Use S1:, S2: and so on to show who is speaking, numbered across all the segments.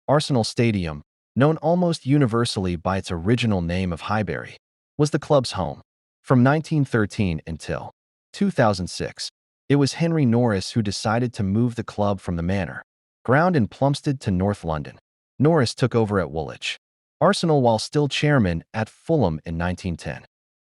S1: Arsenal Stadium, known almost universally by its original name of Highbury, was the club's home. From 1913 until 2006, it was Henry Norris who decided to move the club from the Manor ground in Plumstead to North London. Norris took over at Woolwich Arsenal while still chairman at Fulham in 1910.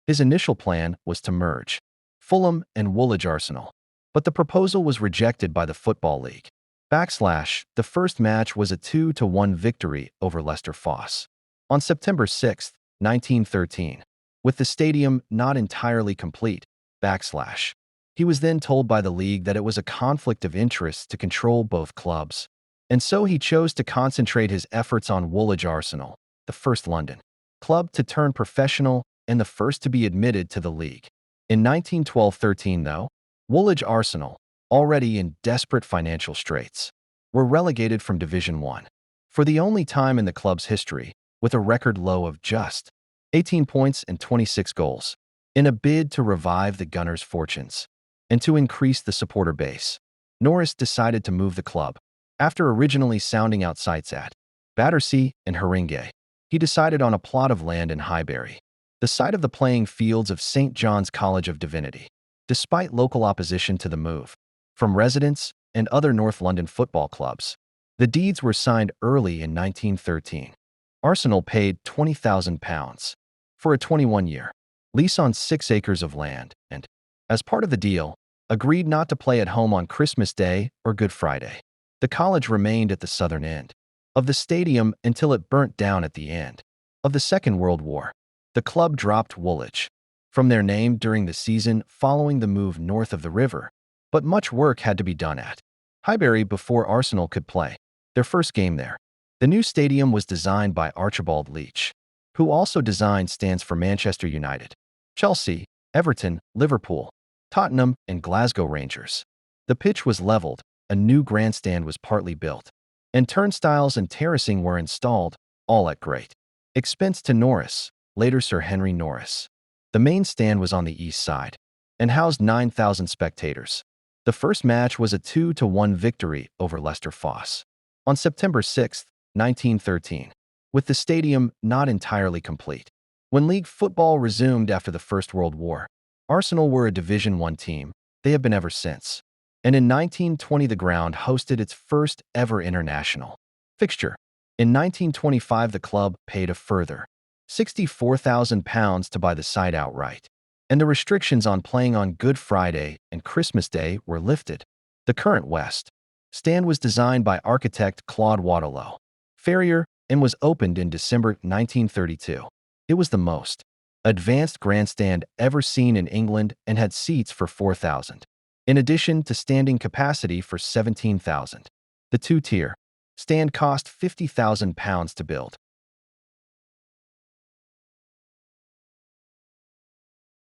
S1: His initial plan was to merge Fulham and Woolwich Arsenal, but the proposal was rejected by the Football League. The first match was a 2-1 victory over Leicester Fosse. On September 6, 1913, with the stadium not entirely complete, he was then told by the league that it was a conflict of interest to control both clubs, and so he chose to concentrate his efforts on Woolwich Arsenal, the first London club to turn professional and the first to be admitted to the league. In 1912-13, though, Woolwich Arsenal, already in desperate financial straits, were relegated from Division 1 for the only time in the club's history, with a record low of just 18 points and 26 goals. In a bid to revive the Gunners' fortunes and to increase the supporter base, Norris decided to move the club. After originally sounding out sites at Battersea and Haringey, he decided on a plot of land in Highbury, the site of the playing fields of St. John's College of Divinity. Despite local opposition to the move from residents and other North London football clubs, the deeds were signed early in 1913. Arsenal paid £20,000 for a 21-year lease on 6 acres of land and, as part of the deal, agreed not to play at home on Christmas Day or Good Friday. The college remained at the southern end of the stadium until it burnt down at the end of the Second World War. The club dropped Woolwich from their name during the season following the move north of the river, but much work had to be done at Highbury before Arsenal could play their first game there. The new stadium was designed by Archibald Leach, who also designed stands for Manchester United, Chelsea, Everton, Liverpool, Tottenham, and Glasgow Rangers. The pitch was leveled, a new grandstand was partly built, and turnstiles and terracing were installed, all at great expense to Norris, later Sir Henry Norris. The main stand was on the east side and housed 9,000 spectators. The first match was a 2-1 victory over Leicester Fosse. On September 6, 1913, with the stadium not entirely complete. When league football resumed after the First World War, Arsenal were a Division 1 team. They have been ever since. And in 1920 the ground hosted its first ever international fixture. In 1925 the club paid a further £64,000 to buy the site outright, and the restrictions on playing on Good Friday and Christmas Day were lifted. The current West Stand was designed by architect Claude Waterloo Ferrier and was opened in December 1932. It was the most advanced grandstand ever seen in England and had seats for 4,000, in addition to standing capacity for 17,000. The two-tier stand cost £50,000 to build.